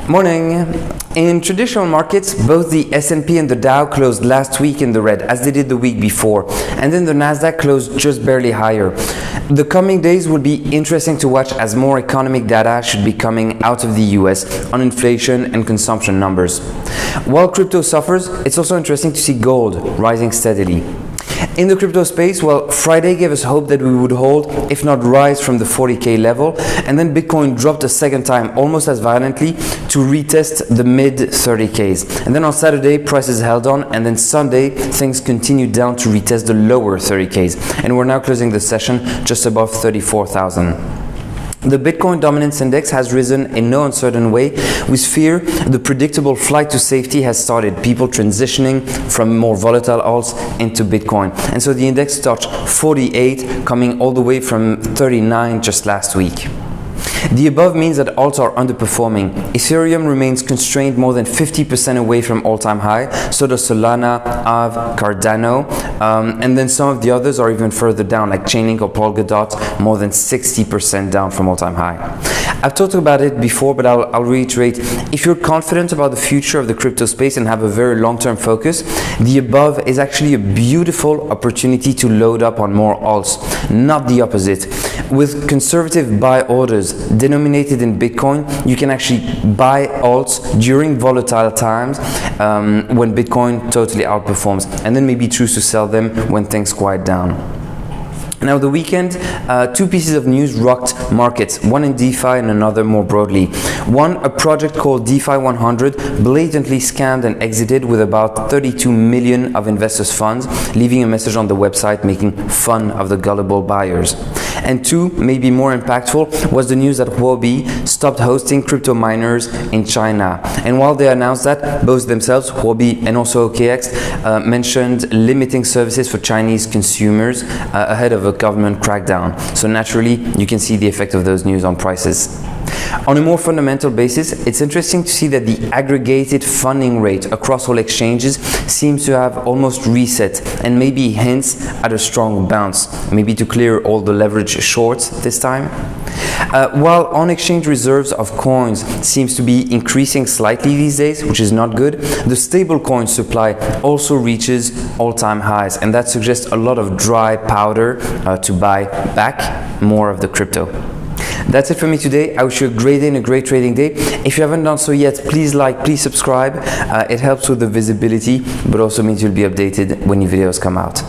Morning. In traditional markets, both the S&P and the Dow closed last week in the red, as they did the week before, and then the Nasdaq closed just barely higher. The coming days will be interesting to watch as more economic data should be coming out of the US on inflation and consumption numbers. While crypto suffers, it's also interesting to see gold rising steadily. In the crypto space, well, Friday gave us hope that we would hold, if not rise from the 40K level, and then Bitcoin dropped a second time, almost as violently, to retest the mid 30Ks. And then on Saturday, prices held on, and then Sunday, things continued down to retest the lower 30Ks. And we're now closing the session just above 34,000. The Bitcoin Dominance Index has risen in no uncertain way. With fear, the predictable flight to safety has started, people transitioning from more volatile alts into Bitcoin. And so the index touched 48, coming all the way from 39 just last week. The above means that alts are underperforming. Ethereum remains constrained more than 50% away from all-time high, so does Solana, Aave, Cardano, and then some of the others are even further down, like Chainlink or Polkadot, more than 60% down from all-time high. I've talked about it before, but I'll reiterate. If you're confident about the future of the crypto space and have a very long-term focus, the above is actually a beautiful opportunity to load up on more alts, not the opposite. With conservative buy orders denominated in Bitcoin, you can actually buy alts during volatile times when Bitcoin totally outperforms, and then maybe choose to sell them when things quiet down. Now, the weekend, two pieces of news rocked markets, one in DeFi and another more broadly. One, a project called DeFi 100 blatantly scammed and exited with about 32 million of investors' funds, leaving a message on the website making fun of the gullible buyers. And two, maybe more impactful, was the news that Huobi stopped hosting crypto miners in China. And while they announced that, both themselves, Huobi and also OKX, mentioned limiting services for Chinese consumers ahead of a government crackdown. So naturally, you can see the effect of those news on prices. On a more fundamental basis, it's interesting to see that the aggregated funding rate across all exchanges seems to have almost reset and maybe hints at a strong bounce, maybe to clear all the leverage shorts this time. While on-exchange reserves of coins seems to be increasing slightly these days, which is not good, the stablecoin supply also reaches all-time highs, and that suggests a lot of dry powder to buy back more of the crypto. That's it for me today. I wish you a great day and a great trading day. If you haven't done so yet, please like, please subscribe. It helps with the visibility, but also means you'll be updated when new videos come out.